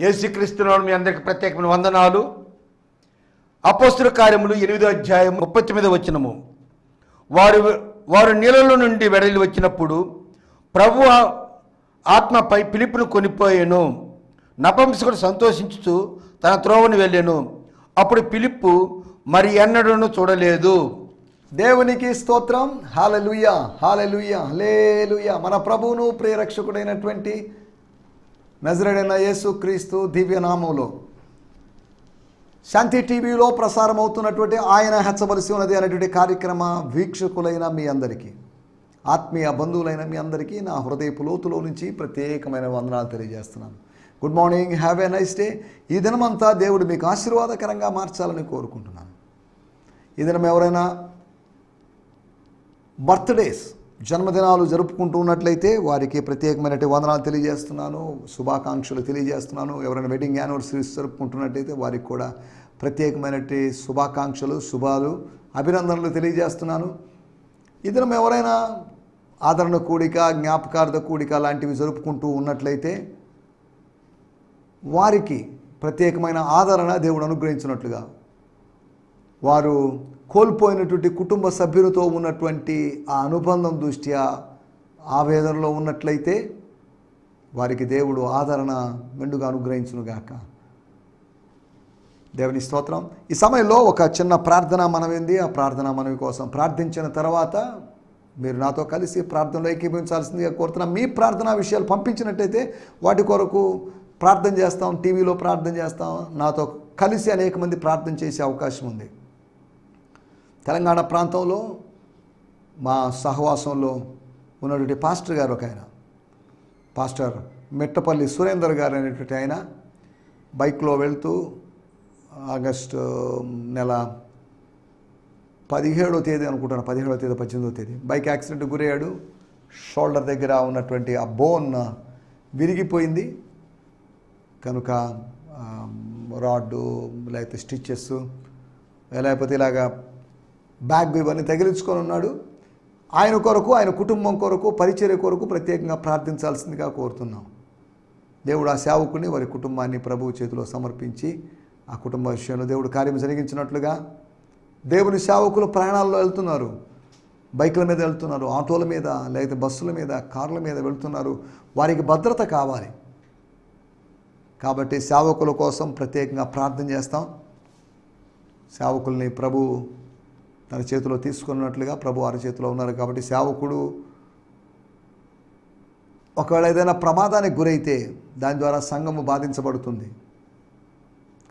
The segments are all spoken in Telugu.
యేసుక్రీస్తునామమున మీ అందరికీ ప్రత్యేకమైన వందనాలు. అపోస్తలుల కార్యములు 8వ అధ్యాయం 39వ వచనము. వారు నీళ్ళలో నుండి వెడలి వచ్చినప్పుడు ప్రభువు ఆత్మపై ఫిలిప్పును కొనిపోయాను. నపుంసకుడు సంతోషించుచు తన త్రోవను వెళ్ళాను. అప్పుడు ఫిలిప్పు మరి ఎన్నడూను చూడలేదు. దేవునికి స్తోత్రం. హల్లెలూయా, హల్లెలూయా, హల్లెలూయా. మన ప్రభువును ప్రియరక్షకుడైనటువంటి నజరేయుడైన యేసుక్రీస్తు దివ్యనామములో శాంతి టీవీలో ప్రసారం అవుతున్నటువంటి ఆయన హెచ్చవలసి ఉన్నది అనేటువంటి కార్యక్రమ వీక్షకులైన మీ అందరికీ, ఆత్మీయ బంధువులైన మీ అందరికీ నా హృదయపు లోతులో నుంచి ప్రత్యేకమైన వందనాలు తెలియజేస్తున్నాను. Good morning, have a nice day. ఈ దినమంతా దేవుడు మీకు ఆశీర్వాదకరంగా మార్చాలని కోరుకుంటున్నాను. ఈ దినం ఎవరైనా బర్త్డేస్, జన్మదినాలు జరుపుకుంటూ ఉన్నట్లయితే వారికి ప్రత్యేకమైనటువంటి వందనాలు తెలియజేస్తున్నాను, శుభాకాంక్షలు తెలియజేస్తున్నాను. ఎవరైనా వెడ్డింగ్ యానివర్సరీస్ జరుపుకుంటున్నట్లయితే వారికి కూడా ప్రత్యేకమైనటువంటి శుభాకాంక్షలు, శుభాలు, అభినందనలు తెలియజేస్తున్నాను. ఈ దినం ఎవరైనా ఆదరణ కూడిక, జ్ఞాపకార్థ కూడిక లాంటివి జరుపుకుంటూ ఉన్నట్లయితే వారికి ప్రత్యేకమైన ఆదరణ దేవుడు అనుగ్రహించినట్లుగా, వారు కోల్పోయినటువంటి కుటుంబ సభ్యులతో ఉన్నటువంటి ఆ అనుబంధం దృష్ట్యా ఆవేదనలో ఉన్నట్లయితే వారికి దేవుడు ఆదరణ మెండుగా అనుగ్రహించునుగాక. దేవుని స్తోత్రం. ఈ సమయంలో ఒక చిన్న ప్రార్థన మనవింది. ఆ ప్రార్థన మనవి కోసం ప్రార్థించిన తర్వాత మీరు నాతో కలిసి ప్రార్థనలో ఏకీభవించాల్సిందిగా కోరుతున్నాం. మీ ప్రార్థనా విషయాలు పంపించినట్టయితే వాటి కొరకు ప్రార్థన చేస్తాం, టీవీలో ప్రార్థన చేస్తాం, నాతో కలిసి అనేక మంది ప్రార్థన చేసే అవకాశం ఉంది. తెలంగాణ ప్రాంతంలో మా సహవాసంలో ఉన్నటువంటి పాస్టర్ గారు ఒక ఆయన, పాస్టర్ మిట్టపల్లి సురేందర్ గారు అనేటువంటి ఆయన బైక్లో వెళ్తూ ఆగస్టు నెల 17వ తేదీ అనుకుంటాను, 17వ తేదీ 18వ తేదీ బైక్ యాక్సిడెంట్ గురయ్యాడు. షోల్డర్ దగ్గర ఉన్నటువంటి ఆ బోన్ విరిగిపోయింది కనుక రాడ్డు లేకపోతే స్టిచ్చెస్ లేకపోతే ఇలాగా బ్యాగ్ ఇవన్నీ తగిలించుకొని ఉన్నాడు. ఆయన కొరకు, ఆయన కుటుంబం కొరకు, పరిచర్య కొరకు ప్రత్యేకంగా ప్రార్థించాల్సిందిగా కోరుతున్నాం. దేవుడు ఆ సేవకుని, వారి కుటుంబాన్ని ప్రభువు చేతిలో సమర్పించి ఆ కుటుంబ విషయంలో దేవుడు కార్యం జరిగించినట్లుగా, దేవుని సేవకులు ప్రయాణాల్లో వెళ్తున్నారు, బైకుల మీద వెళ్తున్నారు, ఆటోల మీద లేకపోతే బస్సుల మీద, కార్ల మీద వెళ్తున్నారు. వారికి భద్రత కావాలి కాబట్టి సేవకుల కోసం ప్రత్యేకంగా ప్రార్థన చేస్తాం. సేవకుల్ని ప్రభు తన చేతిలో తీసుకున్నట్లుగా ప్రభు వారి చేతిలో ఉన్నారు కాబట్టి సేవకుడు ఒకవేళ ఏదైనా ప్రమాదానికి గురైతే దాని ద్వారా సంఘము బాధించబడుతుంది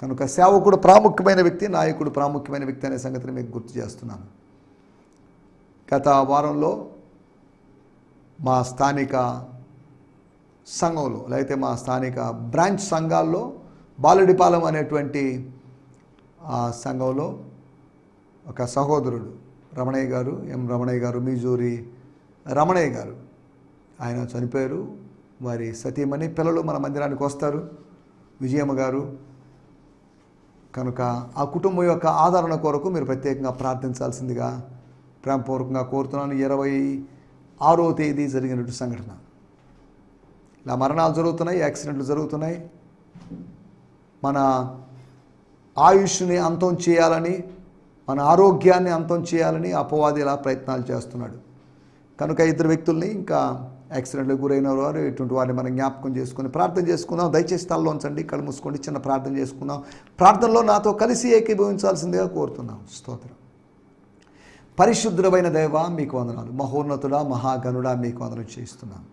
కనుక సేవకుడు ప్రాముఖ్యమైన వ్యక్తి, నాయకుడు ప్రాముఖ్యమైన వ్యక్తి అనే సంగతిని మీకు గుర్తు చేస్తున్నాను. గత వారంలో మా స్థానిక సంఘంలో లేకపోతే మా స్థానిక బ్రాంచ్ సంఘాల్లో బాలుడిపాలెం అనేటువంటి ఆ సంఘంలో ఒక సహోదరుడు రమణయ్య గారు, రమణయ్య గారు, మీజూరి రమణయ్య గారు, ఆయన చనిపోయారు. వారి సతీమణి పిల్లలు మన మందిరానికి వస్తారు, విజయమ్మ గారు. కనుక ఆ కుటుంబం యొక్క ఆదరణ కొరకు మీరు ప్రత్యేకంగా ప్రార్థించాల్సిందిగా ప్రేమపూర్వకంగా కోరుతున్నాను. 26వ తేదీ జరిగినటువంటి సంఘటన. ఇలా మరణాలు జరుగుతున్నాయి, యాక్సిడెంట్లు జరుగుతున్నాయి. మన ఆయుష్ని అంతం చేయాలని, మన ఆరోగ్యాన్ని అంతం చేయాలని అపవాది ఇలా ప్రయత్నాలు చేస్తున్నాడు. కనుక ఇద్దరు వ్యక్తుల్ని, ఇంకా యాక్సిడెంట్లకు గురైన వారు, ఇటువంటి వారిని మనం జ్ఞాపకం చేసుకుని ప్రార్థన చేసుకుందాం. దయచేసి తలలోంచండి, కళ్ళు మూసుకోండి, చిన్న ప్రార్థన చేసుకుందాం. ప్రార్థనలో నాతో కలిసి ఏకీభవించాల్సిందిగా కోరుతున్నాం. స్తోత్రం. పరిశుద్ధుడైన దేవ మీకు వందనాలు. మహోన్నతుడా, మహాగణుడా మీకు వందనం చేస్తున్నాం.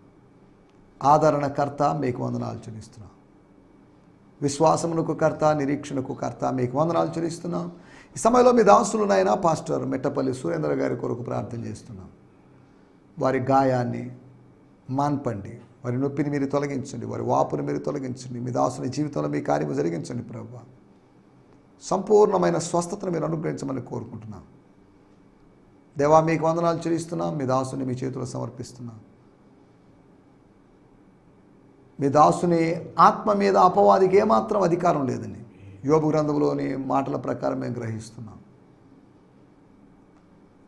ఆదరణకర్త మీకు వందనాలు చెల్లిస్తున్నాం. విశ్వాసమునకు కర్త, నిరీక్షణకు కర్త మీకు వందనాలు చెల్లిస్తున్నాం. ఈ సమయంలో మీ దాసులు నాయన పాస్టర్ మిట్టపల్లి సురేంద్ర గారి కొరకు ప్రార్థన చేస్తున్నాం. వారి గాయాన్ని మాన్పండి, వారి నొప్పిని మీరు తొలగించండి, వారి వాపుని మీరు తొలగించండి. మీ దాసుని జీవితంలో మీ కార్యము జరిగించండి ప్రభువా. సంపూర్ణమైన స్వస్థతను మీరు అనుగ్రహించమని కోరుకుంటున్నాం. దేవా మీకు వందనాలు చెల్లిస్తున్నాం. మీ దాసుని మీ చేతిలో సమర్పిస్తున్నాం. మీ దాసుని ఆత్మ మీద అపవాదికి ఏమాత్రం అధికారం లేదని యోబు గ్రంథంలోని మాటల ప్రకారం మేము గ్రహిస్తున్నాం.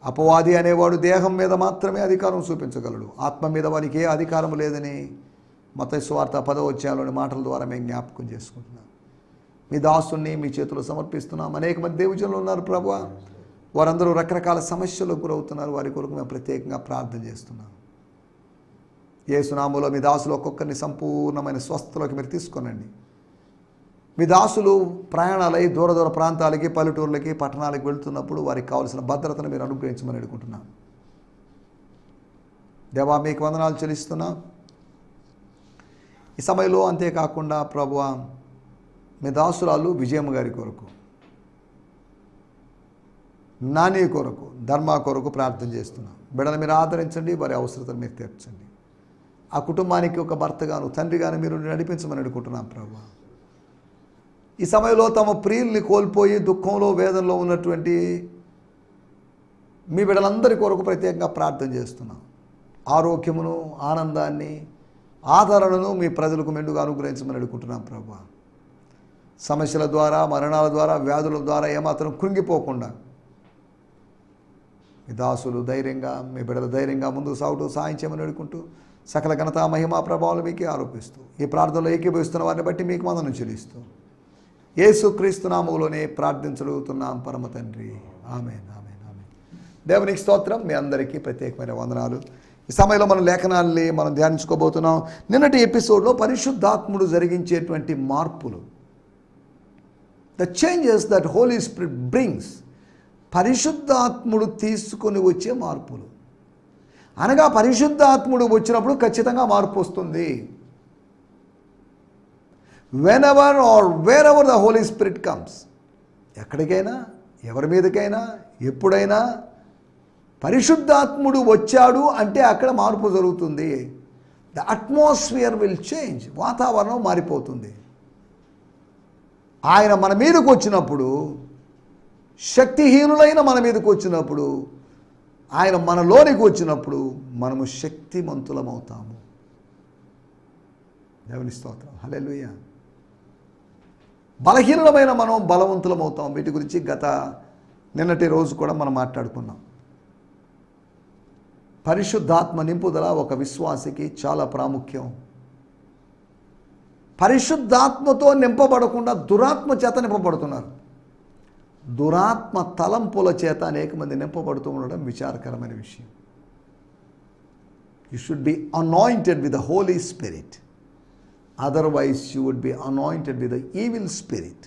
అపవాది అనేవాడు దేహం మీద మాత్రమే అధికారం చూపించగలడు, ఆత్మ మీద వానికి ఏ అధికారం లేదని మత్తయి సువార్త 10వ అధ్యాయంలోని మాటల ద్వారా మేము జ్ఞాపకం చేసుకుంటున్నాం. మీ దాసుని మీ చేతుల్లో సమర్పిస్తున్నాం. అనేక మంది దేవుజనులు ఉన్నారు ప్రభువా, వారందరూ రకరకాల సమస్యలకు గురవుతున్నారు. వారి కొరకు మేము ప్రత్యేకంగా ప్రార్థన చేస్తున్నాం. యేసు నామములో మీ దాసులు ఒక్కొక్కరిని సంపూర్ణమైన స్వస్థలోకి మీరు తీసుకొనండి. మీ దాసులు ప్రయాణాలై దూర దూర ప్రాంతాలకి, పల్లెటూర్లకి, పట్టణాలకి వెళ్తున్నప్పుడు వారికి కావాల్సిన భద్రతను మీరు అనుగ్రహించమని అడుగుతున్నాం. దేవా, మీకు వందనాలు చెల్లిస్తున్నాం. ఈ సమయంలో అంతేకాకుండా ప్రభువా, మీ దాసురాలు విజయమ్మ గారి కొరకు, నాని కొరకు, ధర్మ కొరకు ప్రార్థన చేస్తున్నాం. బిడ్డను మీరు ఆదరించండి, వారి అవసరతను మీరు తీర్చండి. ఆ కుటుంబానికి ఒక భర్తగాను తండ్రిగాను మీరు నడిపించమని అడుగుతున్నాం ప్రభువా. ఈ సమయంలో తమ ప్రియుల్ని కోల్పోయి దుఃఖంలో వేదనలో ఉన్నటువంటి మీ బిడ్డలందరి కొరకు ప్రత్యేకంగా ప్రార్థన చేస్తున్నాం. ఆరోగ్యమును, ఆనందాన్ని, ఆదరణను మీ ప్రజలకు మెండుగా అనుగ్రహించమని అడుగుతున్నాం ప్రభువా. సమస్యల ద్వారా, మరణాల ద్వారా, వ్యాధుల ద్వారా ఏమాత్రం కృంగిపోకుండా మీ దాసులు ధైర్యంగా, మీ బిడ్డలు ధైర్యంగా ముందుకు సాగుతూ సాయం చేయమని అడుగుకుంటూ సకల ఘనత, మహిమా, ప్రభావాలు మీకే ఆరోపిస్తూ ఈ ప్రార్థనలో ఏకీభవిస్తున్న వారిని బట్టి మీకు వందనం చెల్లిస్తూ యేసుక్రీస్తు నామములోనే ప్రార్థించగలుగుతున్నాం పరమ తండ్రి. ఆమేన్, ఆమేన్, ఆమేన్. దేవునికి స్తోత్రం. మీ అందరికీ ప్రత్యేకమైన వందనాలు. ఈ సమయంలో మనం లేఖనాల్ని మనం ధ్యానించుకోబోతున్నాం. నిన్నటి ఎపిసోడ్లో పరిశుద్ధాత్ముడు జరిగించేటువంటి మార్పులు, the changes that Holy Spirit brings, పరిశుద్ధాత్ముడు తీసుకొని వచ్చే మార్పులు. అనగా పరిశుద్ధాత్ముడు వచ్చినప్పుడు ఖచ్చితంగా మార్పు వస్తుంది. whenever or wherever the Holy Spirit comes, ఎక్కడికైనా, ఎవరి మీదకైనా, ఎప్పుడైనా పరిశుద్ధాత్ముడు వచ్చాడు అంటే అక్కడ మార్పు జరుగుతుంది. ద అట్మాస్ఫియర్ విల్ చేంజ్, వాతావరణం మారిపోతుంది. ఆయన మన మీదకు వచ్చినప్పుడు, శక్తిహీనులైన మన మీదకు వచ్చినప్పుడు, ఆయన మనలోనికి వచ్చినప్పుడు మనము శక్తిమంతులమవుతాము. దేవుని స్తోత్రం, హల్లెలూయా. బలహీనమైన మనం బలవంతులమవుతాం. వీటి గురించి నిన్నటి రోజు కూడా మనం మాట్లాడుకున్నాం. పరిశుద్ధాత్మ నింపుదల ఒక విశ్వాసికి చాలా ప్రాముఖ్యం. పరిశుద్ధాత్మతో నింపబడకుండా దురాత్మ చేత నింపబడుతున్నారు. దురాత్మ తలంపుల చేత అనేక మంది నింపబడుతూ ఉండడం విచారకరమైన విషయం. You should be anointed with the Holy Spirit, otherwise you would be anointed with the evil spirit.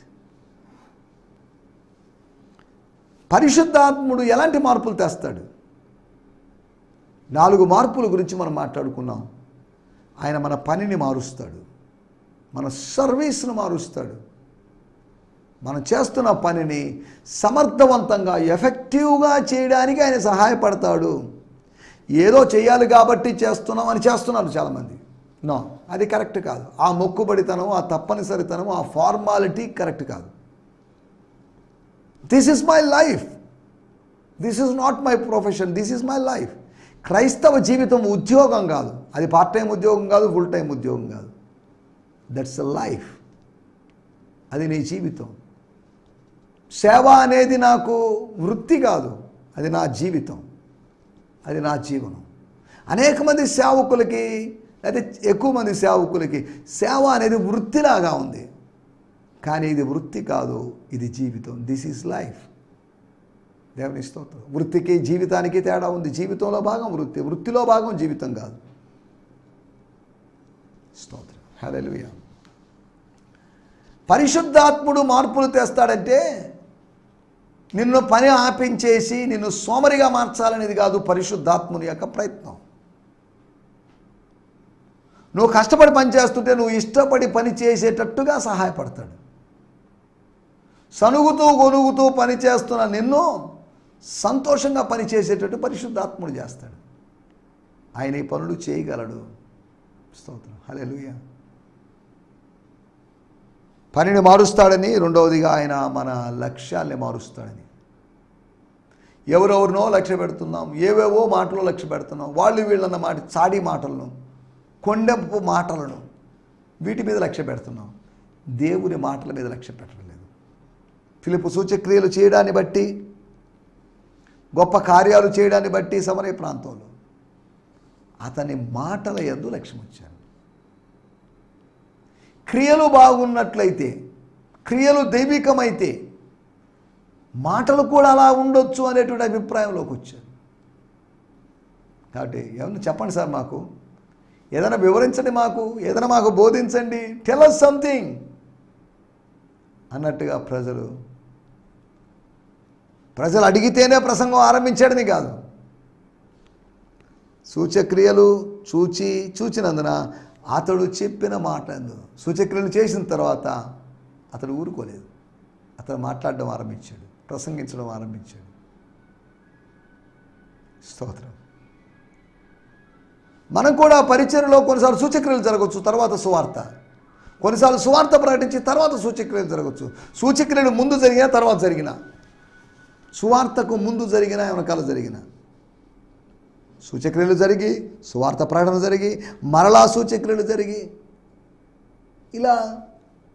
పరిశుద్ధాత్ముడు ఎలాంటి మార్పులు తెస్తాడు? 4 మార్పుల గురించి మనం మాట్లాడుకున్నాం. ఆయన మన పనిని మారుస్తాడు, మన సర్వీస్ను మారుస్తాడు, మనం చేస్తున్న పనిని సమర్థవంతంగా, ఎఫెక్టివ్గా చేయడానికి ఆయన సహాయపడతాడు. ఏదో చేయాలి కాబట్టి చేస్తున్నామని చేస్తున్నారు చాలామంది. నో, అది కరెక్ట్ కాదు. ఆ మొక్కుబడితనం, ఆ తప్పనిసరితనం, ఆ ఫార్మాలిటీ కరెక్ట్ కాదు. This is my life, this is not my profession, this is my life. క్రైస్తవ జీవితం ఉద్యోగం కాదు. అది పార్ట్ టైం ఉద్యోగం కాదు, ఫుల్ టైం ఉద్యోగం కాదు. That's a life. అది నీ జీవితం. సేవ అనేది నాకు వృత్తి కాదు, అది నా జీవితం, అది నా జీవనం. అనేక మంది సేవకులకి, అయితే ఎక్కువ మంది సేవకులకి సేవ అనేది వృత్తిలాగా ఉంది. కానీ ఇది వృత్తి కాదు, ఇది జీవితం. This is life. దేవుని స్తోత్రం. వృత్తికి జీవితానికి తేడా ఉంది. జీవితంలో భాగం వృత్తి, వృత్తిలో భాగం జీవితం కాదు. స్తోత్రం, హల్లెలూయా. పరిశుద్ధాత్ముడు మార్పులు తెస్తాడంటే నిన్ను పని ఆపించేసి నిన్ను సోమరిగా మార్చాలనేది కాదు పరిశుద్ధాత్ముని యొక్క ప్రయత్నం. నువ్వు కష్టపడి పని చేస్తుంటే నువ్వు ఇష్టపడి పని చేసేటట్టుగా సహాయపడతాడు. సనుగుతూ గొనుగుతూ పని చేస్తున్న నిన్ను సంతోషంగా పని చేసేటట్టు పరిశుద్ధాత్ముడు చేస్తాడు. ఆయన ఈ పనులు చేయగలడు. స్తోత్రం, హల్లెలూయా. పనిని మారుస్తాడని, రెండవదిగా ఆయన మన లక్ష్యాల్ని మారుస్తాడని. ఎవరెవరినో లక్ష్య పెడుతున్నాం, ఏవేవో మాటలు లక్ష్య పెడుతున్నాం. వాళ్ళు వీళ్ళన్న మాట, చాడీ మాటలను, కొండెంపు మాటలను, వీటి మీద లక్ష్య పెడుతున్నాం. దేవుని మాటల మీద లక్ష్య పెట్టడం లేదు. ఫిలిప్పు సూచక్రియలు చేయడాన్ని బట్టి, గొప్ప కార్యాలు చేయడాన్ని బట్టి సమరయ ప్రాంతంలో అతని మాటల యందు లక్ష్యం వచ్చారు. క్రియలు బాగున్నట్లయితే, క్రియలు దైవికమైతే మాటలు కూడా అలా ఉండొచ్చు అనేటువంటి అభిప్రాయంలోకి వచ్చారు. కాబట్టి ఏమన్నా చెప్పండి సార్, మాకు ఏదైనా వివరించండి, మాకు ఏదైనా మాకు బోధించండి, టెల్ us సంథింగ్ అన్నట్టుగా ప్రజలు అడిగితేనే ప్రసంగం ఆరంభించాడని కాదు, సూచక్రియలు చూచినందున అతడు చెప్పిన మాట, సూచక్రియలు చేసిన తర్వాత అతడు ఊరుకోలేదు. అతడు మాట్లాడడం ఆరంభించాడు, ప్రసంగించడం ఆరంభించాడు. స్తోత్రం. మనం కూడా పరిచర్యలో కొన్నిసార్లు సూచక్రియలు జరగవచ్చు, తర్వాత సువార్త. కొన్నిసార్లు సువార్త ప్రకటించి తర్వాత సూచక్రియలు జరగవచ్చు. సూచక్రియలు ముందు జరిగినా తర్వాత జరిగిన, సువార్తకు ముందు జరిగిన వెనకాల జరిగిన, సూచక్రియలు జరిగి సువార్త ప్రకటన జరిగి మరలా సూచక్రియలు జరిగి, ఇలా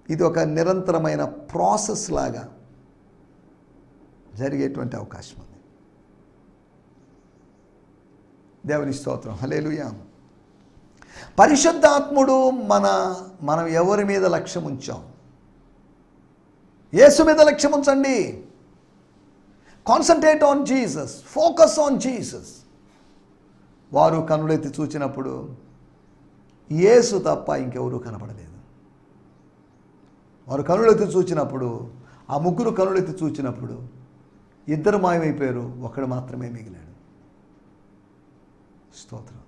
ఇది ఒక నిరంతరమైన ప్రాసెస్ లాగా జరిగేటువంటి అవకాశం ఉంది. దేవుని స్తోత్రం. హల్లెలూయా. పరిశుద్ధాత్ముడు మనం ఎవరి మీద లక్ష్యం ఉంచాం? యేసు మీద లక్ష్యం ఉంచండి. Concentrate on Jesus, focus on Jesus. వారు కన్నులెత్తి చూచినప్పుడు యేసు తప్ప ఇంకెవరూ కనపడలేదు. వారు కన్నులెత్తి చూచినప్పుడు, ఆ ముగ్గురు కన్నులెత్తి చూచినప్పుడు ఇద్దరు మాయమైపోయారు, ఒకడు మాత్రమే మిగిలాడు. స్తోత్రం.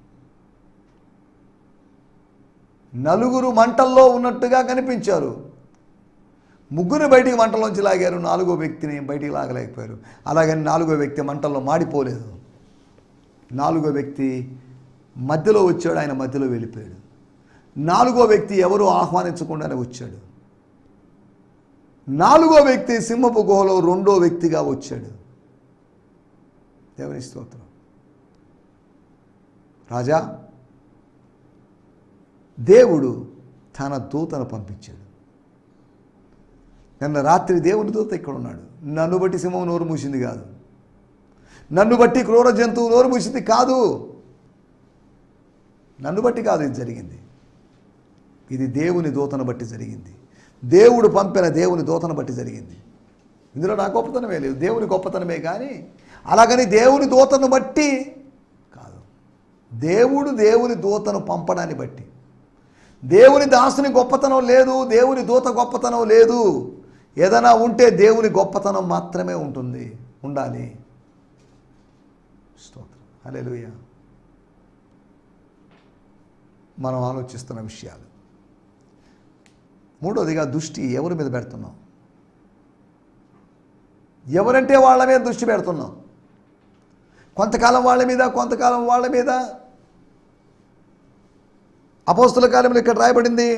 నలుగురు మంటల్లో ఉన్నట్టుగా కనిపించారు, ముగ్గురు బయటికి మంటలోంచి లాగారు, నాలుగో వ్యక్తిని బయటికి లాగలేకపోయారు. అలాగని నాలుగో వ్యక్తి మంటల్లో మాడిపోలేదు. నాలుగో వ్యక్తి మధ్యలో వచ్చాడు, ఆయన మధ్యలో వెళ్ళిపోయాడు. నాలుగో వ్యక్తి ఎవరు ఆహ్వానించకుండానే వచ్చాడు. నాలుగో వ్యక్తి సింహపు గుహలో రెండో వ్యక్తిగా వచ్చాడు. దేవుని స్తోత్రం. రాజా, దేవుడు తన దూతను పంపించాడు. నిన్న రాత్రి దేవుని దూత ఇక్కడ ఉన్నాడు. నన్ను బట్టి సింహం నోరు మూసింది కాదు, నన్ను బట్టి క్రూర జంతువు నోరు మూసింది కాదు, నన్ను బట్టి కాదు ఇది జరిగింది. ఇది దేవుని దూతను బట్టి జరిగింది. దేవుడు పంపిన దేవుని దూతను బట్టి జరిగింది. ఇందులో నా గొప్పతనమే లేదు, దేవుని గొప్పతనమే. కానీ అలాగని దేవుని దూతను బట్టి కాదు, దేవుని దూతను పంపడాన్ని బట్టి. దేవుని దాసుని గొప్పతనం లేదు, దేవుని దూత గొప్పతనం లేదు. ఏదైనా ఉంటే దేవుని గొప్పతనం మాత్రమే ఉండాలి. స్తోత్రం. హల్లెలూయా. మనం ఆలోచిస్తున్న విషయాలు. మూడోదిగా దృష్టి ఎవరి మీద పెడుతున్నాం? ఎవరంటే వాళ్ళ మీద దృష్టి పెడుతున్నాం. కొంతకాలం వాళ్ళ మీద, కొంతకాలం వాళ్ళ మీద. అపోస్తల కార్యములు ఇక్కడ రాయబడింది.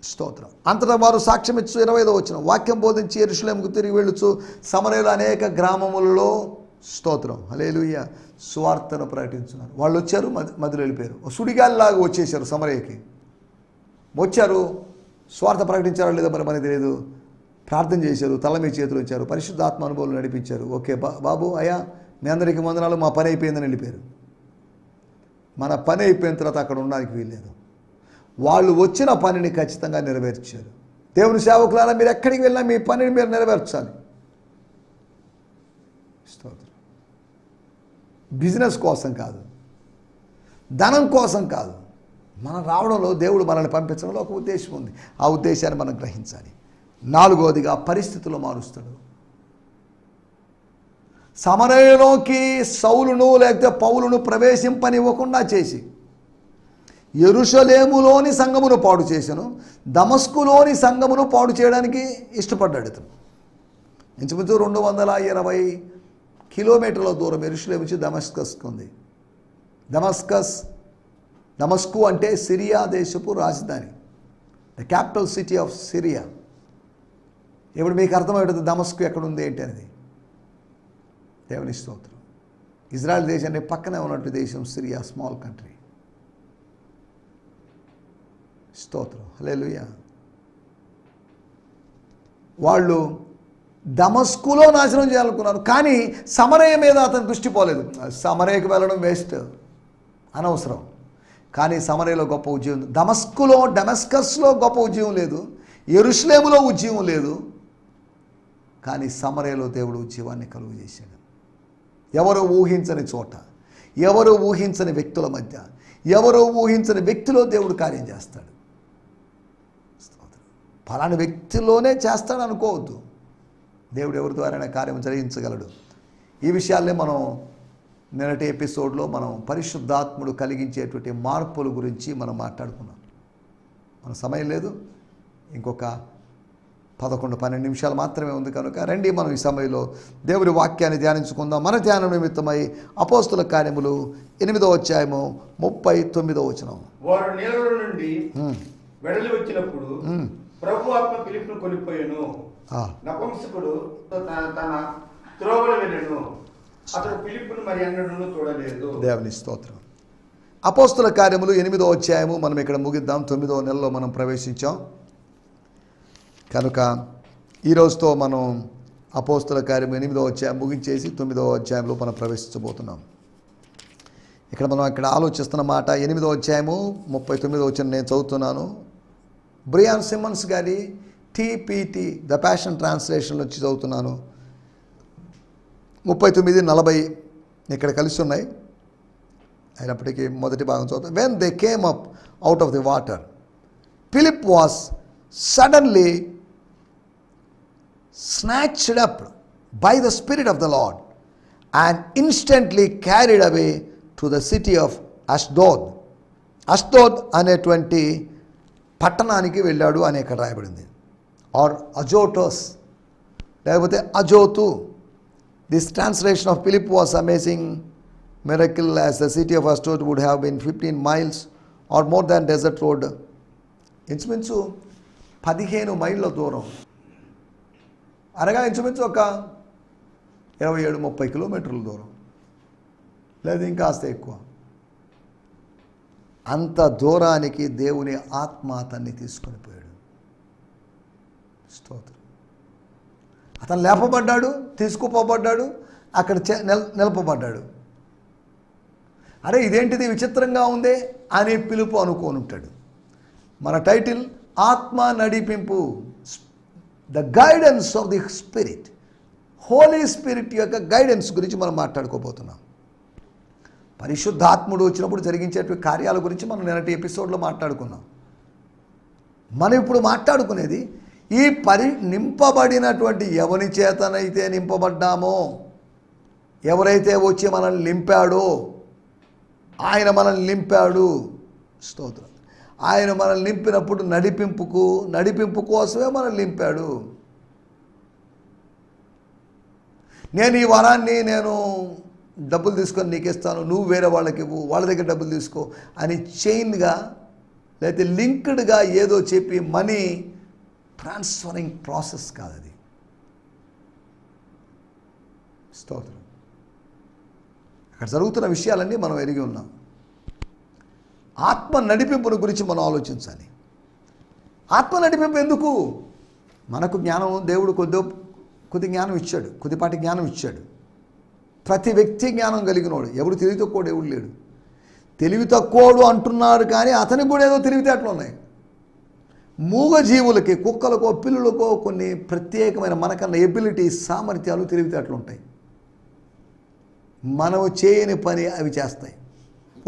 స్తోత్రం. అంతటా వారు సాక్ష్యం ఇచ్చు 25వ వచనం, వాక్యం బోధించి యెరూషలేముకు తిరిగి వెళ్ళుచు సమరయలో అనేక గ్రామములలో, స్తోత్రం హల్లెలూయా, సువార్తను ప్రకటించున్నారు. వాళ్ళు వచ్చారు, మధ్యలో వెళ్ళిపోయారు. సుడిగాలిలాగా వచ్చేసారు. సమరయకి వచ్చారు, స్వార్థ ప్రకటించారో లేదో మరి మనకి తెలియదు. ప్రార్థన చేశారు, తల మీద చేతులు వచ్చారు, పరిశుద్ధాత్మ అనుభవాలు నడిపించారు. ఓకే బాబు, అయ్యా మీ అందరికీ వందనాలు, మా పని అయిపోయిందని వెళ్ళిపోయారు. మన పని అయిపోయిన తర్వాత అక్కడ ఉండడానికి వీల్లేదు. వాళ్ళు వచ్చిన పనిని ఖచ్చితంగా నెరవేర్చారు. దేవుని సేవకులారా, మీరు ఎక్కడికి వెళ్ళినా మీ పనిని మీరు నెరవేర్చాలి. స్తోత్రం. బిజినెస్ కోసం కాదు, ధనం కోసం కాదు, మనం రావడంలో, దేవుడు మనల్ని పంపించడంలో ఒక ఉద్దేశం ఉంది. ఆ ఉద్దేశాన్ని మనం గ్రహించాలి. నాలుగోదిగా పరిస్థితులు మారుస్తాడు. సమరయలోకి సౌలును లేకపోతే పౌలును ప్రవేశింపనివ్వకుండా చేసి యెరూషలేములోని సంఘమును పాడు చేశాను, దమస్కులోని సంఘమును పాడు చేయడానికి ఇష్టపడ్డాడు ఇతను. ఇంచుమించు 220 కిలోమీటర్ల దూరం యెరూషలేము నుంచి దమస్కస్కి ఉంది. దమస్కు అంటే సిరియా దేశపు రాజధాని, the capital city of Syria. ఇప్పుడు మీకు అర్థమవుతుంది దమస్కు ఎక్కడ ఉంది ఏంటి అనేది. దేవుని స్తోత్రం. ఇజ్రాయెల్ దేశాన్ని పక్కనే ఉన్నట్టు దేశం సిరియా, స్మాల్ కంట్రీ. స్తోత్రం హల్లెలూయా. వాళ్ళు దమస్కులో నాశనం చేయాలనుకున్నారు, కానీ సమరయ మీద అతని దృష్టి పోలేదు. సమరయకు వెళ్ళడం వేస్ట్, అనవసరం. కానీ సమరయలో గొప్ప ఉద్యోగం, డెమస్కస్లో గొప్ప ఉద్యోగం లేదు, యెరూషలేములో ఉద్యోగం లేదు, కానీ సమరయలో దేవుడు ఉద్యోగాన్ని కలుగు చేశాడు. ఎవరో ఊహించని చోట, ఎవరో ఊహించని వ్యక్తుల మధ్య, ఎవరో ఊహించని వ్యక్తిలో దేవుడు కార్యం చేస్తాడు. ఫలాని వ్యక్తిలోనే చేస్తాడు అనుకోవద్దు. దేవుడు ఎవరి ద్వారా కార్యం జరిగించగలడు. ఈ విషయాలనే మనం నిన్నటి ఎపిసోడ్లో మనం పరిశుద్ధాత్ముడు కలిగించేటువంటి మార్పుల గురించి మనం మాట్లాడుకున్నాం. మన సమయం లేదు, ఇంకొక 11-12 నిమిషాలు మాత్రమే ఉంది కనుక రండి మనం ఈ సమయంలో దేవుడి వాక్యాన్ని ధ్యానించుకుందాం. మన ధ్యానం నిమిత్తమై అపోస్తుల కార్యములు 8వ అధ్యాయము 39వ వచనం. వారు నీళ్ళ నుండి వెడలి వచ్చినప్పుడు ప్రభు ఆత్మ ఫిలిప్పును కొనిపోయాను. నపుంసకుడు తన త్రోవలో వెళ్ళాను. అతడు ఫిలిప్పును మరి అన్నడును చూడలేదు. దేవుని స్తోత్రం. అపోస్తుల కార్యములు 8వ అధ్యాయము మనం ఇక్కడ ముగిద్దాం. 9వ నెలలో మనం ప్రవేశించాం కనుక ఈరోజుతో మనం అపోస్తుల కార్యము 8వ అధ్యాయం ముగించేసి 9వ అధ్యాయంలో మనం ప్రవేశించబోతున్నాం. ఇక్కడ మనం ఇక్కడ ఆలోచిస్తున్న మాట 8వ అధ్యాయము 39వ వచనం నేను చదువుతున్నాను. బ్రియాన్ సిమ్మన్స్ గారి TPT ద ప్యాషన్ ట్రాన్స్లేషన్ నుంచి చదువుతున్నాను. 39-40 ఇక్కడ కలిసి ఉన్నాయి. అయినప్పటికీ మొదటి భాగం చదువుతాం. When they came up out of the water, Philip was suddenly snatched up by the Spirit of the Lord and instantly carried away to the city of Ashdod. Ashdod అనేటువంటి పట్టణానికి వెళ్ళాడు అని ఇక్కడ రాయబడింది. ఆర్ అజోటోస్ లేకపోతే అజోతు. This translation of Philip was amazing miracle as the city of Ashdod would have been 15 miles or more than desert road. ఇంచుమించు 15 మైళ్ళ దూరం, అనగా ఇంచుమించు ఒక 27-30 కిలోమీటర్ల దూరం, లేదు ఇంకాస్త ఎక్కువ. అంత దూరానికి దేవుని ఆత్మ అతన్ని తీసుకొని పోయాడు. స్తోత్రం. అతను లేపబడ్డాడు, తీసుకుపోబడ్డాడు, అక్కడ నిలపబడ్డాడు. అరే ఇదేంటిది విచిత్రంగా ఉందే అని పిలుపు అనుకోని ఉంటాడు. మన టైటిల్ ఆత్మ నడిపింపు, the guidance of the spirit. Holy Spirit యొక్క గైడెన్స్ గురించి మనం మాట్లాడుకోబోతున్నాం. పరిశుద్ధాత్ముడు వచ్చినప్పుడు జరిగించేటువంటి కార్యాల గురించి మనం నిన్నటి ఎపిసోడ్లో మాట్లాడుకున్నాం. మనం ఇప్పుడు మాట్లాడుకునేది ఈ నింపబడినటువంటి ఎవరి చేతనైతే నింపబడ్డామో, ఎవరైతే వచ్చి మనల్ని నింపాడో, ఆయన మనల్ని నింపాడు. స్తోత్రం. ఆయన మనల్ని నింపినప్పుడు నడిపింపు కోసమే మనల్ని నింపాడు. నేను ఈ వరాన్ని నేను డబ్బులు తీసుకొని నీకు ఇస్తాను, నువ్వు వేరే వాళ్ళకి ఇవ్వు, వాళ్ళ దగ్గర డబ్బులు తీసుకో అని చైన్గా లేకపోతే లింక్డ్గా ఏదో చెప్పి మనీ ట్రాన్స్ఫరింగ్ ప్రాసెస్ కాదు అది. స్తోత్రం. అక్కడ జరుగుతున్న విషయాలన్నీ మనం ఎరిగి ఉన్నాం. ఆత్మ నడిపింపును గురించి మనం ఆలోచించాలి. ఆత్మ నడిపింపు ఎందుకు? మనకు జ్ఞానం దేవుడు కొద్ది జ్ఞానం ఇచ్చాడు, కొద్దిపాటి జ్ఞానం ఇచ్చాడు. ప్రతి వ్యక్తి జ్ఞానం కలిగినోడు, ఎవడు తెలివి తక్కువడు ఎవడు లేడు. తెలివి తక్కువడు అంటున్నారు కానీ అతనికి కూడా ఏదో తెలివితేటలు ఉన్నాయి. మూగజీవులకి, కుక్కలకో పిల్లులకో కొన్ని ప్రత్యేకమైన మనకన్నా ఎబిలిటీస్, సామర్థ్యాలు, తెలివితేటలు ఉంటాయి. మనము చేయని పని అవి చేస్తాయి.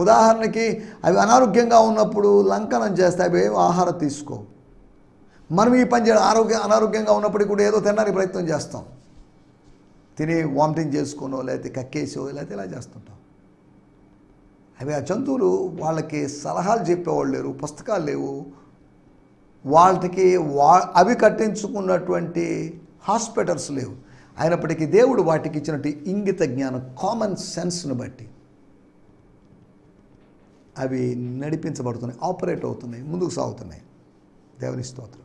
ఉదాహరణకి అవి అనారోగ్యంగా ఉన్నప్పుడు లంకనం చేస్తాయి, అవి ఆహారం తీసుకో. మనం ఈ పని చేయడం అనారోగ్యంగా ఉన్నప్పటికీ కూడా ఏదో తినడానికి ప్రయత్నం చేస్తాం. తిని వామిటింగ్ చేసుకోనో లేకపోతే కక్కేసో లేకపోతే ఇలా చేస్తుంటాం. అవి ఆ జంతువులు, వాళ్ళకి సలహాలు చెప్పేవాళ్ళు లేరు, పుస్తకాలు లేవు, వాళ్ళకి అవి కట్టించుకున్నటువంటి హాస్పిటల్స్ లేవు. అయినప్పటికీ దేవుడు వాటికి ఇచ్చినట్టు ఇంగిత జ్ఞానం, కామన్ సెన్స్ను బట్టి అవి నడిపించబడుతున్నాయి, ఆపరేట్ అవుతున్నాయి, ముందుకు సాగుతున్నాయి. దేవుని స్తోత్రం.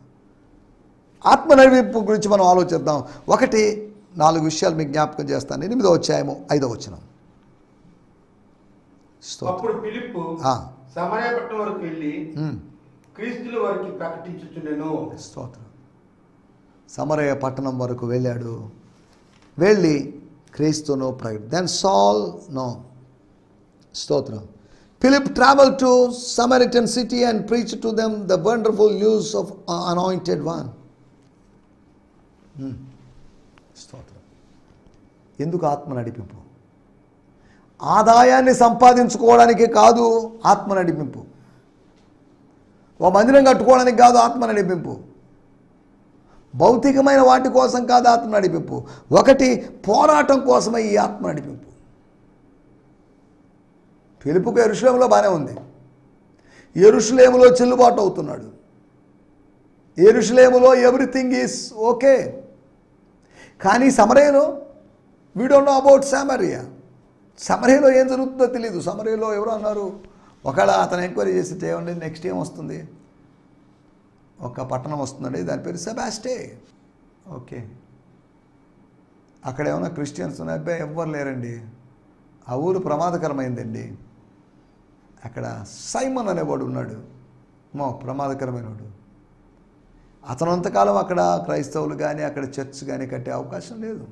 ఆత్మ నడిపింపు గురించి మనం ఆలోచిద్దాం. 4 విషయాలు మీకు జ్ఞాపకం చేస్తాను. 8వ అధ్యాయము 5వ వచనం. అప్పుడు ఫిలిప్పు సమరయ పట్టణం వరకు వెళ్ళి క్రీస్తుల వారికి ప్రకటించుచుండెను. స్తోత్రం. సమరయ పట్టణం వరకు వెళ్ళాడు. వెళ్ళి క్రీస్తును దెన్ సాల్ నో. స్తోత్రం. Philip traveled to Samaritan city and preached to them the wonderful news of anointed one. స్తోత్రం. ఎందుకు ఆత్మ నడిపింపు? ఆదాయాన్ని సంపాదించుకోవడానికి కాదు ఆత్మ నడిపింపు. ఓ మందిరం కట్టుకోవడానికి కాదు ఆత్మ నడిపింపు. భౌతికమైన వాటి కోసం కాదు ఆత్మ నడిపింపు. ఒకటి పోరాటం కోసమే ఈ ఆత్మ నడిపింపు. ఫిలిప్పుకు యెరూషలేములో బాగానే ఉంది. యెరూషలేములో చెల్లుబాటు అవుతున్నాడు. యెరూషలేములో ఎవ్రీథింగ్ ఈజ్ ఓకే. కానీ సమరయలో we don't know about Samaria. సమరయలో ఏం జరుగుతుందో తెలియదు. సమరయలో ఎవరు అన్నారు, ఒకవేళ అతను ఎంక్వైరీ చేస్తే ఏమండి నెక్స్ట్ ఏం వస్తుంది, ఒక పట్టణం వస్తుందండి, దాని పేరు సెబాస్టే. ఓకే, అక్కడ ఏమైనా క్రిస్టియన్స్ ఉన్నాయి? అబ్బాయి ఎవ్వరు లేరండి. ఆ ఊరు ప్రమాదకరమైందండి. అక్కడ సైమన్ అనేవాడు ఉన్నాడు, ప్రమాదకరమైన వాడు. అతనంతకాలం అక్కడ క్రైస్తవులు కానీ అక్కడ చర్చ్ కానీ కట్టే అవకాశం లేదు.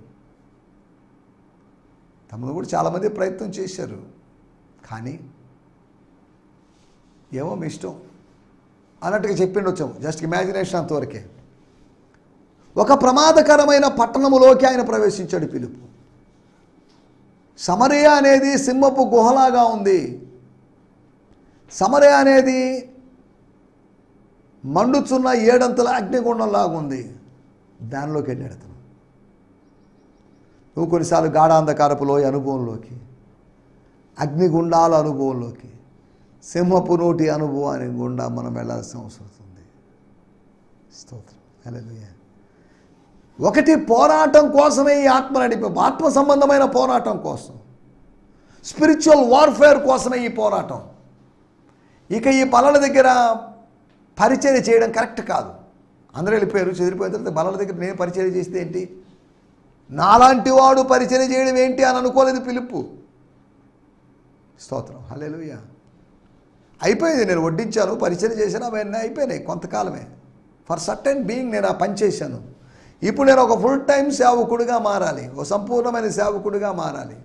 తమను కూడా చాలామంది ప్రయత్నం చేశారు, కానీ ఏమో మీ ఇష్టం అన్నట్టుగా చెప్పిండి వచ్చాము. జస్ట్ ఇమాజినేషన్ అంతవరకే. ఒక ప్రమాదకరమైన పట్టణములోకి ఆయన ప్రవేశించాడు ఫిలిప్పు. సమరయ అనేది సింహపు గుహలాగా ఉంది. సమరయ అనేది మండుచున్న 7 అంతల అగ్నిగుండంలాగా ఉంది. దానిలోకి వెళ్ళాడు అతను. నువ్వు కొన్నిసార్లు గాఢాంధకారపు లోయ అనుభవంలోకి, అగ్నిగుండాల అనుభవంలోకి, సింహపు నోటి అనుభవాన్ని గుండా మనం వెళ్ళాల్సిన అవసరం ఉంది. స్తోత్రం, హల్లెలూయా. ఒకటి పోరాటం కోసమే ఈ ఆత్మ నడిపింపు. ఆత్మ సంబంధమైన పోరాటం కోసం, స్పిరిచువల్ వార్ఫేర్ కోసమే ఈ పోరాటం. ఇక ఈ బలల దగ్గర పరిచర్య చేయడం కరెక్ట్ కాదు. అందరూ వెళ్ళిపోయారు, చెదిరిపోయిన తర్వాత బలల దగ్గర నేను పరిచర్య చేస్తే ఏంటి, నాలాంటి వాడు పరిచర్య చేయడం ఏంటి అని అనుకోలేదు ఫిలిప్పు. స్తోత్రం, హల్లెలూయా. అయిపోయింది, నేను వడ్డించాను, పరిచర్య చేశాను, అవన్నీ అయిపోయినాయి కొంతకాలమే. ఫర్ సర్టెన్ బీయింగ్ నేను ఆ పని చేశాను. ఇప్పుడు నేను ఒక ఫుల్ టైం సేవకుడిగా మారాలి, ఒక సంపూర్ణమైన సేవకుడిగా మారాలి.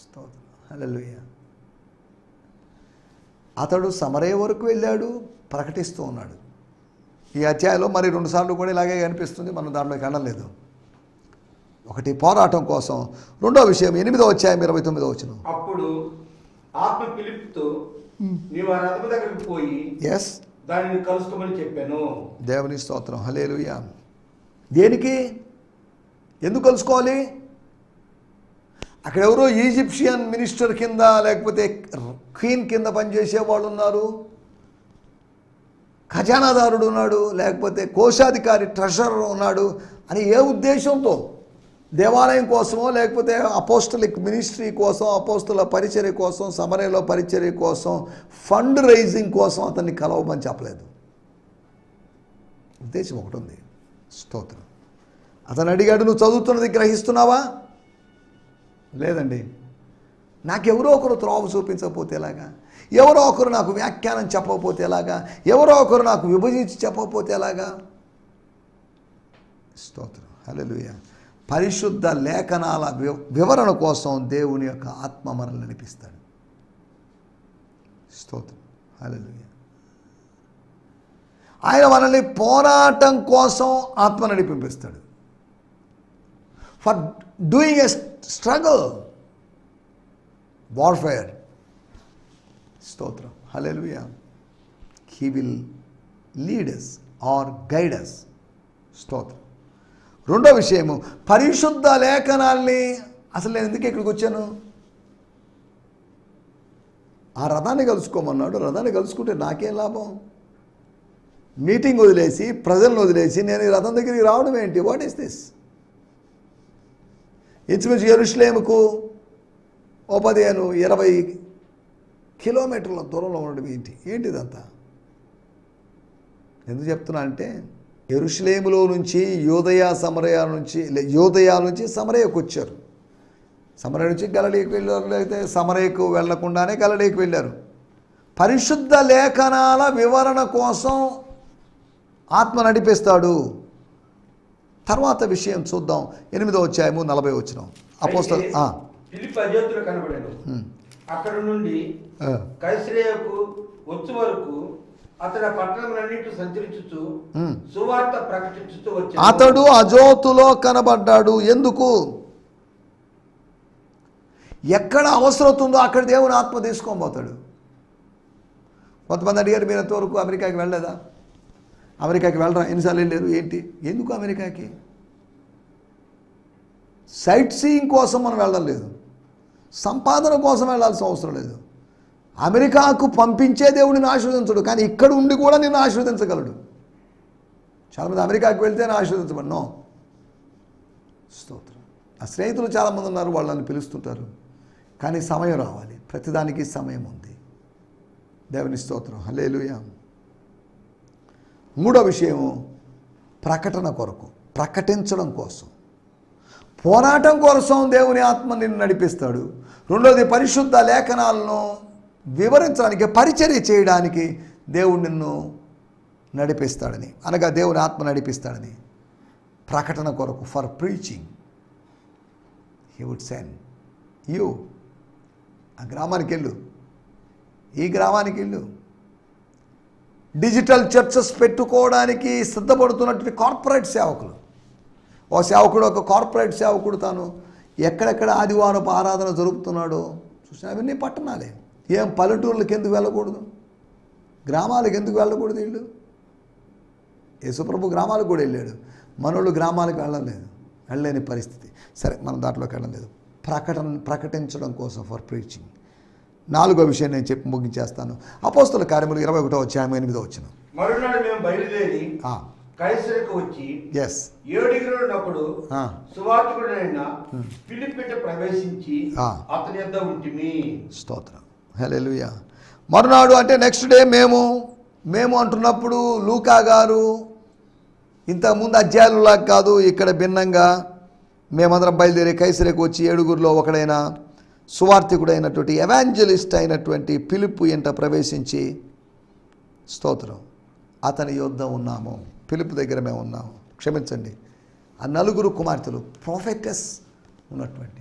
స్తోత్రం, హల్లెలూయా. అతడు సమరయ వరకు వెళ్ళాడు, ప్రకటిస్తూ ఉన్నాడు. ఈ అధ్యాయంలో మరి 2 సార్లు కూడా ఇలాగే కనిపిస్తుంది, మనం దాంట్లోకి వెళ్ళలేదు. ఒకటి పోరాటం కోసం, రెండో విషయం 8వ అధ్యాయం 29వ వచనం. అప్పుడు ఆత్మ ఫిలిప్పుతో నీవు ఆ రథము దగ్గరికి పోయి దానిని కలుసుకోమని చెప్పాను. దేవుని స్తోత్రం, హల్లెలూయా. దేనికి, ఎందుకు కలుసుకోవాలి? అక్కడ ఎవరో ఈజిప్షియన్ మినిస్టర్ కింద లేకపోతే క్వీన్ కింద పనిచేసే వాళ్ళు ఉన్నారు, ఖజానాదారుడు ఉన్నాడు, లేకపోతే కోశాధికారి ట్రెషరర్ ఉన్నాడు అని ఏ ఉద్దేశంతో, దేవాలయం కోసమో లేకపోతే అపోస్టలిక్ మినిస్ట్రీ కోసం, అపోస్తల పరిచర్య కోసం, సమరయలో పరిచర్య కోసం, ఫండ్ రైజింగ్ కోసం అతన్ని కలవమని చెప్పలేదు. ఉద్దేశం ఒకటి ఉంది. స్తోత్రం. అతను అడిగాడు, నువ్వు చదువుతున్నది గ్రహిస్తున్నావా? లేదండి. నాకెవరో ఒకరు త్రోవ చూపించకపోతే ఎలాగా, ఎవరో ఒకరు నాకు వ్యాఖ్యానం చెప్పకపోతే ఎలాగా, ఎవరో ఒకరు నాకు విభజించి చెప్పకపోతే ఎలాగా. స్తోత్రం, హల్లెలూయా. పరిశుద్ధ లేఖనాల వివరణ కోసం దేవుని యొక్క ఆత్మ మనల్ని నడిపిస్తాడు. స్తోత్రం, హల్లెలూయా. ఆయన మనల్ని పోరాటం కోసం ఆత్మ నడిపిస్తాడు. For doing a struggle, warfare. స్తోత్రం, hallelujah. He will lead us or guide us. స్తోత్రం. రెండో విషయము, పరిశుద్ధ లేఖనాల్ని, అసలు నేను ఎందుకు ఇక్కడికి వచ్చాను? ఆ రథాన్ని కలుసుకోమన్నాడు. రథాన్ని కలుసుకుంటే నాకేం లాభం? మీటింగ్ వదిలేసి, ప్రజలను వదిలేసి నేను ఈ రథం దగ్గరికి రావడం ఏంటి? What is this? ఇంచుమించు యెరూషలేముకు 15-20 కిలోమీటర్ల దూరంలో ఉండడం ఏంటిదంతా? ఎందుకు చెప్తున్నా అంటే, యెరూషలేములో నుంచి యూదయ నుంచి సమరయకు వచ్చారు. సమరయ నుంచి గలిలయకు వెళ్ళారు, లేకపోతే సమరయకు వెళ్లకుండానే గలిలయకు వెళ్ళారు. పరిశుద్ధ లేఖనాల వివరణ కోసం ఆత్మ నడిపిస్తాడు. తర్వాత విషయం చూద్దాం. 8వ అధ్యాయము 40వ వచనం. అపోస్తలు ఫిలిప్పు అజేతులో కనబడాడు. అక్కడ నుండి కైసరేయకు వచ్చు వరకు అతడు ఆ పట్టణములన్నిటి సంచరించుచు సువార్త ప్రకటించుతూ వచ్చాడు. అతడు అజోతులో కనబడ్డాడు. ఎందుకు? ఎక్కడ అవసరం ఉందో అక్కడ దేవుని ఆత్మ తీసుకొని పోతాడు. కొంతమంది అడిగారు, మీరు ఎంతవరకు అమెరికాకి వెళ్ళలేదా? అమెరికాకి వెళ్ళరా? ఎన్నిసార్లు వెళ్ళారు? ఏంటి? ఎందుకు అమెరికాకి? సైట్ సీయింగ్ కోసం మనం వెళ్ళడం లేదు, సంపాదన కోసం వెళ్ళాల్సిన అవసరం లేదు. అమెరికాకు పంపించే దేవుడిని ఆశీర్వదించడు, కానీ ఇక్కడ ఉండి కూడా నిన్ను ఆశీర్వదించగలడు. చాలామంది అమెరికాకి వెళ్తేనే ఆశీర్వదించబడినో. స్తోత్రం. ఆ స్నేహితులు చాలామంది ఉన్నారు, వాళ్ళని పిలుస్తుంటారు, కానీ సమయం రావాలి. ప్రతిదానికి సమయం ఉంది. దేవుని స్తోత్రం. హల్లెలూయా. మూడో విషయం, ప్రకటన కొరకు, ప్రకటించడం కోసం, పోరాటం కోసం దేవుని ఆత్మ నిన్ను నడిపిస్తాడు. రెండోది, పరిశుద్ధ లేఖనాలను వివరించడానికి, పరిచర్య చేయడానికి దేవుడు నిన్ను నడిపిస్తాడని, అనగా దేవుని ఆత్మ నడిపిస్తాడని. ప్రకటన కొరకు, for preaching he would send you. ఆ గ్రామానికి వెళ్ళు, ఈ గ్రామానికి వెళ్ళు. డిజిటల్ చర్చెస్ పెట్టుకోవడానికి సిద్ధపడుతున్నటువంటి కార్పొరేట్ సేవకులు, ఓ సేవకుడు, ఒక కార్పొరేట్ సేవకుడు తాను ఎక్కడెక్కడ ఆదివారపు ఆరాధన జరుపుతున్నాడో చూసిన, అవన్నీ పట్టణాలే. ఏం పల్లెటూర్లకు ఎందుకు వెళ్ళకూడదు? గ్రామాలకు ఎందుకు వెళ్ళకూడదు? వీళ్ళు యేసుప్రభు గ్రామాలకు కూడా వెళ్ళాడు, మనోళ్ళు గ్రామాలకు వెళ్ళలేదు, వెళ్ళలేని పరిస్థితి. సరే, మనం దాంట్లోకి వెళ్ళలేదు. ప్రకటించడం కోసం, ఫర్ ప్రీచింగ్. నాలుగో విషయం నేను చెప్పి ముగించేస్తాను. అపోస్తల కార్యములు 21వ అధ్యాయం 8వ వచనం. మరునాడు మేము బయలుదేరి కైసరకు వచ్చి 7 ఒకడు సువార్తికుడైన ఫిలిప్పీట ప్రవేశించి అతని యొద్ద ఉంటిమి. స్తోత్రం. హల్లెలూయా. మరునాడు అంటే నెక్స్ట్ డే. మేము అంటున్నప్పుడు లూకా గారు ఇంతకుముందు అధ్యాయులా కాదు, ఇక్కడ భిన్నంగా మేమందరం బయలుదేరి కైసరకు వచ్చి 7 ఒకడైన సువార్తికుడైనటువంటి ఎవాంజలిస్ట్ అయినటువంటి ఫిలిప్పు ఇంట ప్రవేశించి, స్తోత్రం, అతని యొద్ద ఉన్నాము. ఫిలిప్పు దగ్గర మేము ఉన్నాము. క్షమించండి, ఆ 4 కుమార్తెలు ప్రొఫెటస్ ఉన్నటువంటి.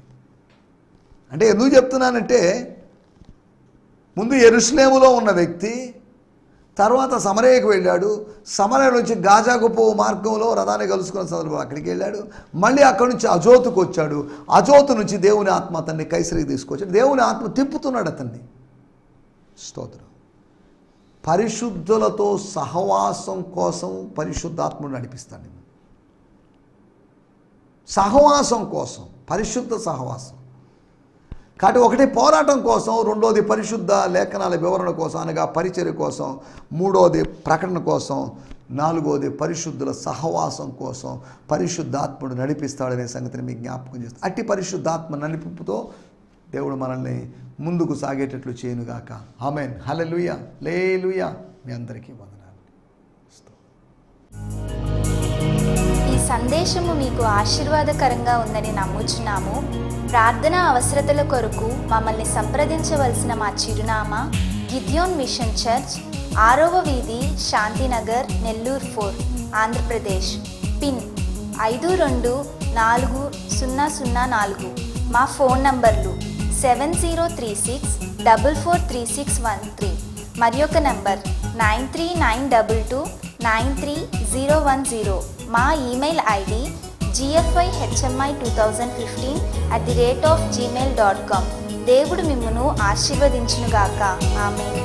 అంటే ఎందుకు చెప్తున్నానంటే, ముందు యెరూషలేములో ఉన్న వ్యక్తి తర్వాత సమరయకు వెళ్ళాడు. సమరయ నుంచి గాజాకు పోవు మార్గంలో రథాన్ని కలుసుకున్న సందర్భంలో అక్కడికి వెళ్ళాడు. మళ్ళీ అక్కడి నుంచి అజోతుకు వచ్చాడు. అజోతు నుంచి దేవుని ఆత్మ అతన్ని కైసరికి తీసుకొచ్చాడు. దేవుని ఆత్మ తిప్పుతున్నాడు అతన్ని. స్తోత్రం. పరిశుద్ధులతో సహవాసం కోసం పరిశుద్ధాత్ముడు నడిపిస్తాడు. సహవాసం కోసం, పరిశుద్ధ సహవాసం. కాబట్టి ఒకటి పోరాటం కోసం, రెండోది పరిశుద్ధ లేఖనాల వివరణ కోసం, అనగా పరిచర్య కోసం, మూడోది ప్రకటన కోసం, నాలుగోది పరిశుద్ధుల సహవాసం కోసం పరిశుద్ధాత్ముడు నడిపిస్తాడనే సంగతిని మీకు జ్ఞాపకం చేస్తాను. అట్టి పరిశుద్ధాత్మ నడిపింపుతో దేవుడు మనల్ని ముందుకు సాగేటట్లు చేయనుగాక. ఆమేన్. హల్లెలూయా. లేలుయా. మీ అందరికీ వందనాలు. ఈ సందేశము మీకు ఆశీర్వాదకరంగా ఉందని నమ్ముచున్నాము. ప్రార్థన అవసరతల కొరకు మమ్మల్ని సంప్రదించవలసిన మా చిరునామా గిద్యోన్ మిషన్ చర్చ్, 6వ వీధి, శాంతినగర్, నెల్లూరు 4, ఆంధ్రప్రదేశ్. పిన్ 524004. మా ఫోన్ నంబర్లు 7036443613, మరి ఒక నంబర్ 9392293010. మా ఈమెయిల్ ఐడి gfihmi2015@gmail.com. దేవుడు మిమ్మును ఆశీర్వదించునుగాక. ఆమేన్.